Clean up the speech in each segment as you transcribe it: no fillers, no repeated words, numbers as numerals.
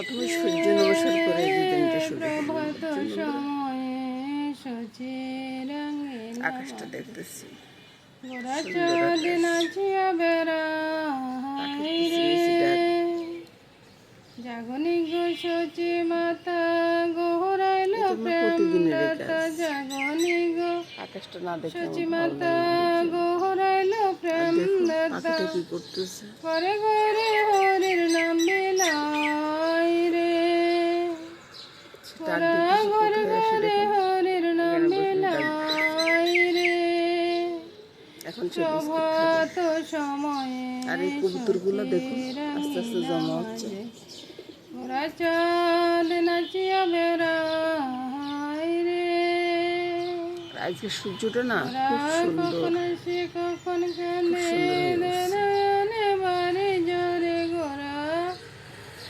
প্রথমে সূর্য নমস্কার করে দিনটা শুরু আকাশটা দেখতেছি জাগনি গো সচি মাতা গোহরাইল প্রেম দাতা জাগনি গো আকাশটা না দেখে সচি মাতা গোহরাইল প্রেম দাতা কি করতেছে ঘরে ঘরে হরির নাম বিলায় রে ঘরে ঘরে হরির নাম বিলায় রে এখন প্রভাত সময়ে আর এই কবুতরগুলো দেখুন আস্তে আস্তে জমা হচ্ছে ওরা চাঁদ নাচিয়া বেড়ায় রে আজকে সূর্যটা না কখন সে কখন কানে বাড়ি জোরে গোরা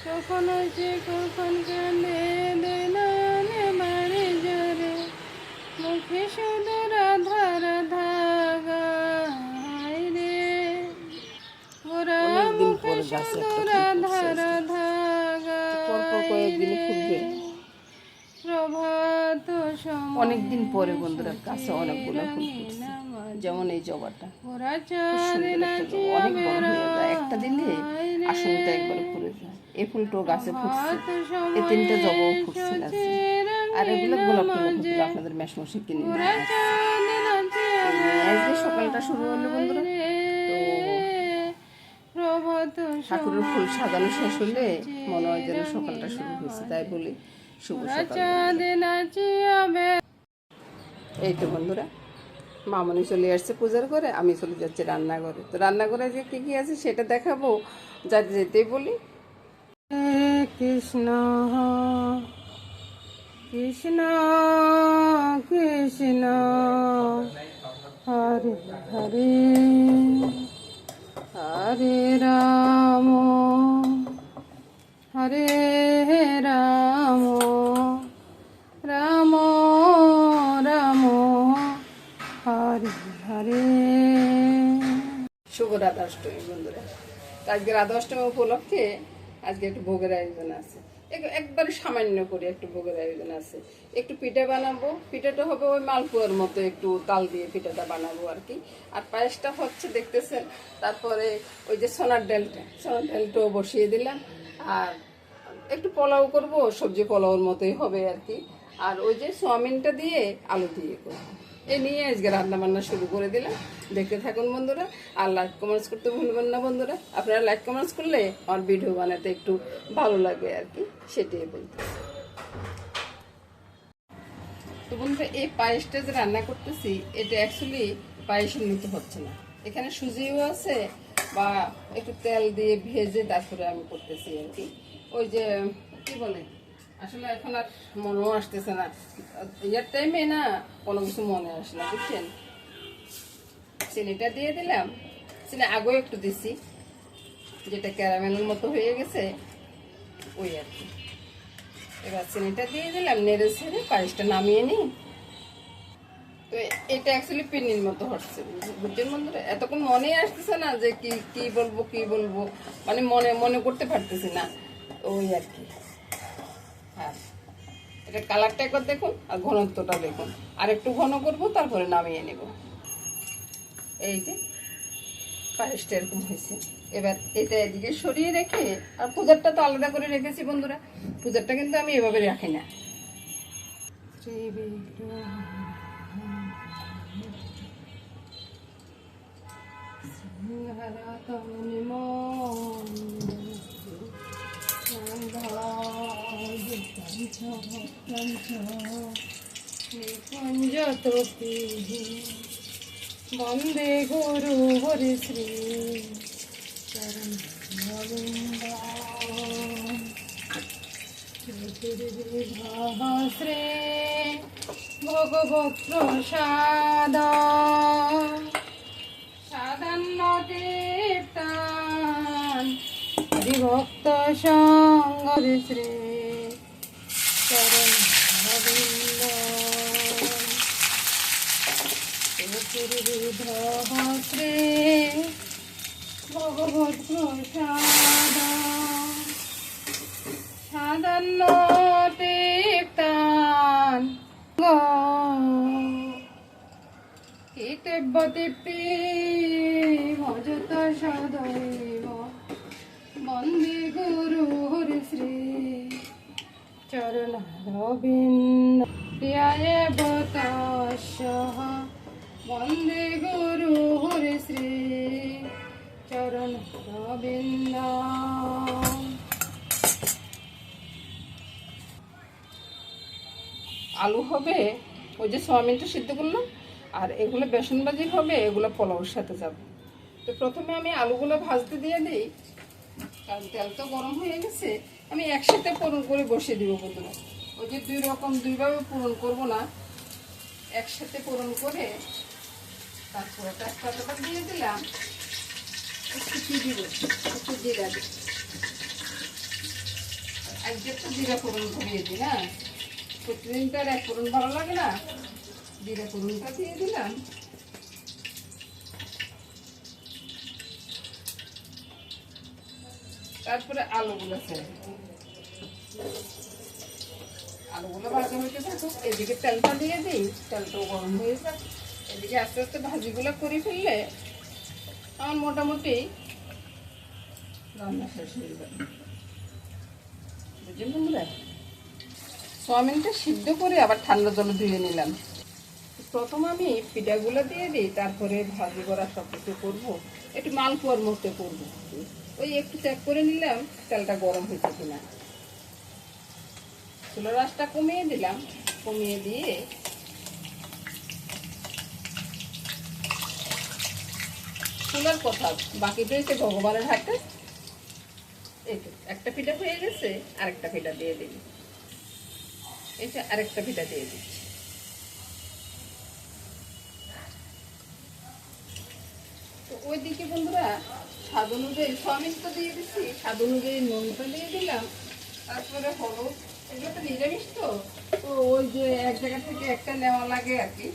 কখন সে কখন কানে দেনানে বাড়ি জোরে মুখে শুধু রাধা রাধা গায় রে গোরা মুখে শুধু রাধা রাধা কয়েকদিন ফুটবে প্রভাত অনেকদিন পরে বন্ধুরা কাছে অনেকগুলো ফুল ফুটছে যেমন এই জবাটা অনেক বড় হয়ে যায় একটা দিনে আসনটা একবারে ফুলে যায় এই ফুলটাও গাছে ফুটছে এই তিনটা জবাও ফুটছে গাছে আর এগুলো গোলাপ ফুল আপনাদের মেশমশে কিনে আজকে সকালটা শুরু হলো বন্ধুরা তো ঠাকুরের ফুল সাজানো শেষ হলে মনে হয় যেন সকালটা শুরু হয়েছে তাই বলি শুভ সকাল। এই তো বন্ধুরা মামনি চলে আসছে পূজার করে আমি চলে যাচ্ছি রান্নাঘরে তো রান্নাঘরে যে কি কি আছে সেটা দেখাবো যাতে যেতেই বলি কৃষ্ণ কৃষ্ণ কৃষ্ণ হরে হরে হরে রাম হরে রাম রাম রাম হরে হরে। শুভ রাধাষ্টমী বন্ধুরা আজকে রাধাষ্টমী উপলক্ষে আজকে একটু ভোগের আয়োজন আছে একবারে সামান্য করে একটু ভোগের আয়োজন আছে একটু পিঠা বানাবো পিঠাটা হবে ওই মালপোয়ার মতো একটু তাল দিয়ে পিঠাটা বানাবো আর কি আর পায়েসটা হচ্ছে দেখতেছেন তারপরে ওই যে সোনার ডালটাও বসিয়ে দিলাম আর একটু পোলাও করব সবজি পোলাওর মতোই হবে আর কি আর ওই যে চাউমিনটা দিয়ে আলু দিয়ে করবো এই নিয়ে আজকে রান্না বান্না শুরু করে দিলাম দেখতে থাকুন বন্ধুরা আর লাইক কমেন্টস করতে ভুলবেন না বন্ধুরা আপনারা লাইক কমেন্টস করলে আমার ভিডিও বানাতে একটু ভালো লাগে আর কি সেটাই বলতে তো বন্ধুরা এই পায়েসটা যে রান্না করতেছি এটা অ্যাকচুয়ালি পায়েসের মতো হচ্ছে না এখানে সুজিও আছে বা একটু তেল দিয়ে ভেজে তারপরে আমি করতেছি আর কি ওই যে কি বলে আসলে এখন আর মনেও আসতেছে না ইয়ার টাইমে না কোনো কিছু মনে আসে না বুঝছেন চিনিটা দিয়ে দিলাম চিনি আগেও একটু দিছি যেটা ক্যারামেলের মতো হয়ে গেছে ওই আর কি এবার চিনিটা দিয়ে দিলাম নেড়ে ছেড়ে পায়েসটা নামিয়ে নিই তো এটা অ্যাকচুয়ালি পিনির মতো হচ্ছে বুঝছেন বন্ধুরা এতক্ষণ মনে আসতেছে না যে কি বলবো মানে মনে করতে পারতেছি না ওই আর কি হ্যাঁ এটা কালারটা একবার দেখুন আর ঘনত্বটা দেখুন আর একটু ঘন করবো তারপরে নামিয়ে নেব এই যে পায়েসটা এরকম হয়েছে এবার এটা এদিকে সরিয়ে রেখে আর পূজারটা তো আলাদা করে রেখেছি বন্ধুরা পূজারটা কিন্তু আমি এভাবে রাখি না বন্দে গুরু হরি শ্রী চরণ শ্রী ভগবত প্রসাদ সাধান্য দেবতান হরিভক্ত সঙ্গ শ্রী চরণ গোবিন্দ শ্রী ভগবত প্রসাদ সাধান্য তীপ্তান কীর্তব্য তৃপ্তি ভজত সদৈব বন্দে গুরু হরি শ্রী চরণারবিন্দ প্রিয়ায় বতস্যঃ বন্দে গুরু হরি শ্রী চরণারবিন্দ। আলু হবে ওই যে সোয়াবিনটা সিদ্ধ করলাম, আর এগুলো বেসন ভাজি হবে, এগুলো পোলাওর সাথে যাবে। তো প্রথমে আমি আলুগুলো ভাজতে দিয়ে দিই, কারণ তেল তো গরম হয়ে গেছে। আমি একসাথে পূরণ করে বসিয়ে দিব বন্ধুরা। ওই যে দুইভাবে পূরণ করব না, একসাথে পূরণ করে তারপরে তেজপাতা দিয়ে দিলাম, একটু কি দিব, একটু জিরা দিই। আজকে তো জিরা ফোড়ন ধরিয়ে দিই, হ্যাঁ প্রতিদিন তো আর এক ফোড়ন ভালো লাগে না, জিরা ফোড়নটা দিয়ে দিলাম। তারপরে আলুগুলো ছেড়ে আলুগুলো ভাজা হইতে থাকুক, এদিকে তেলটা দিয়ে দিই, তেলটাও গরম হয়ে যাক। এদিকে আস্তে আস্তে ভাজিগুলো করে ফেললে আমার মোটামুটি রান্না শেষ হয়ে যাবে। বুঝলেন বন্ধুরা? সোয়াবিনটা সিদ্ধ করে আবার ঠান্ডা জলে ধুয়ে নিলাম। প্রথম আমি পিঠাগুলো দিয়ে দিই, তারপরে ভাজি করা সব কিছু করবো, একটু মালপোয়ার মতো করবো। ওই একটু চেক করে নিলাম তেলটা গরম হয়েছে কিনা। চুলার আঁচটা কমিয়ে দিলাম, কমিয়ে দিয়ে চুলার কথা বাকি রয়েছে ভগবানের হাতে। এই তো একটা পিঠা হয়ে গেছে, আরেকটা পিঠা দিয়ে দিই। এটা আরেকটা পিঠা দিয়ে দিচ্ছি। তো ওইদিকে বন্ধুরা স্বাদ অনুযায়ী সোয়াবিন তো দিয়ে দিচ্ছি, স্বাদ অনুযায়ী নুনটা দিয়ে দিলাম, তারপরে হলুদ। এগুলো তো নিরামিষ, তো ওই যে এক জায়গা থেকে একটা নেওয়া লাগে আর কি।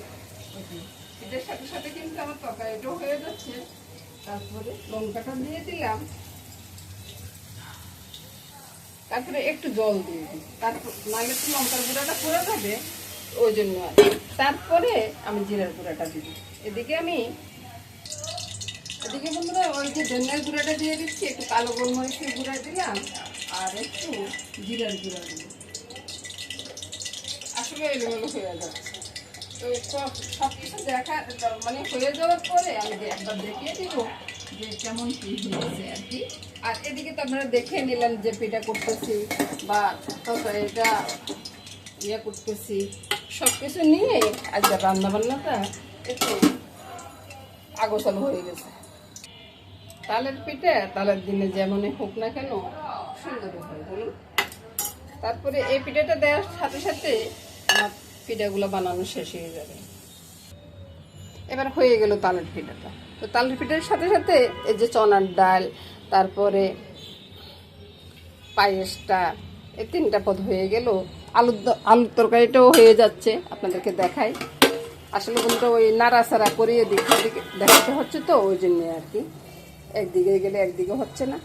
এটার সাথে সাথে কিন্তু আমার তরকারিটাও হয়ে যাচ্ছে। তারপরে লঙ্কাটা দিয়ে দিলাম, তারপরে একটু জল দিয়ে দিই, তারপর নাহলে তো লঙ্কার গুঁড়াটা পড়ে যাবে, ওই জন্য। আর তারপরে আমি জিরার গুঁড়াটা দিই। এদিকে বন্ধুরা ওই যে ধনিয়ার গুঁড়াটা দিয়ে দিচ্ছি, একটু কালো গোলমরিচের গুঁড়া দিলাম, আর একটু জিরার গুঁড়া দিলাম। আসলে এলোমেলো হয়ে যাচ্ছে, তো সব কিছু মানে হয়ে যাওয়ার পরে আমি একবার দেখিয়ে দিব যে কেমন কি হয়েছে আর কি। আর এদিকে তো আপনারা দেখে নিলেন যে পিঠা করতেছি বা এটা ইয়ে করতেছি, সব কিছু নিয়ে আজকে রান্নাবান্নাটা একটু আগোছালো হয়ে গেছে। তালের পিঠে তালের দিনে যেমনই হোক না কেন সুন্দর হয় বলুন। তারপরে এই পিঠাটা দেওয়ার সাথে সাথে আমার পিঠাগুলো বানানো শেষ হয়ে যাবে। এবার হয়ে গেল তালের পিঠাটা। তো তালের পিঠার সাথে সাথে এই যে চনার ডাল, তারপরে পায়েসটা, এই তিনটা পদ হয়ে গেল। আলুর তরকারিটাও হয়ে যাচ্ছে, আপনাদেরকে দেখাই। আসলে বন্ধুরা ওই নাড়াচাড়া করে এদিকে দেখাতে হচ্ছে, তো ওই জন্য আর কি। একদিকে গেলে একদিকে হচ্ছে না,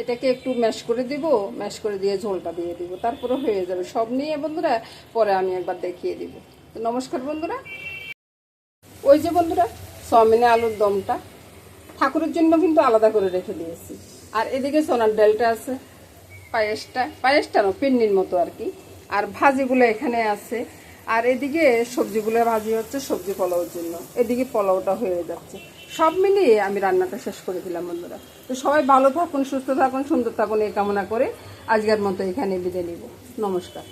এটাকে একটু ম্যাশ করে দিব, ম্যাশ করে দিয়ে ঝোলটা দিয়ে দিব, তারপরে হয়ে যাবে। সব নিয়ে বন্ধুরা পরে আমি একবার দেখিয়ে দিব। তো নমস্কার বন্ধুরা। ওই যে বন্ধুরা চাউমিনে আলুর দমটা ঠাকুরের জন্য কিন্তু আলাদা করে রেখে দিয়েছি। আর এদিকে সোনার ডালটা আছে, পায়েসটা না পিন্নির মতো আর কি। আর ভাজিগুলো এখানে আছে, আর এদিকে সবজিগুলো ভাজি হচ্ছে সবজি পোলাওর জন্য। এদিকে পোলাওটা হয়ে যাচ্ছে। সব মিলিয়ে আমি রান্নাটা শেষ করে দিলাম বন্ধুরা। তো সবাই ভালো থাকুন, সুস্থ থাকুন, সুন্দর থাকুন, এই কামনা করে আজকের মতো এখানে বিদায় নিব। নমস্কার।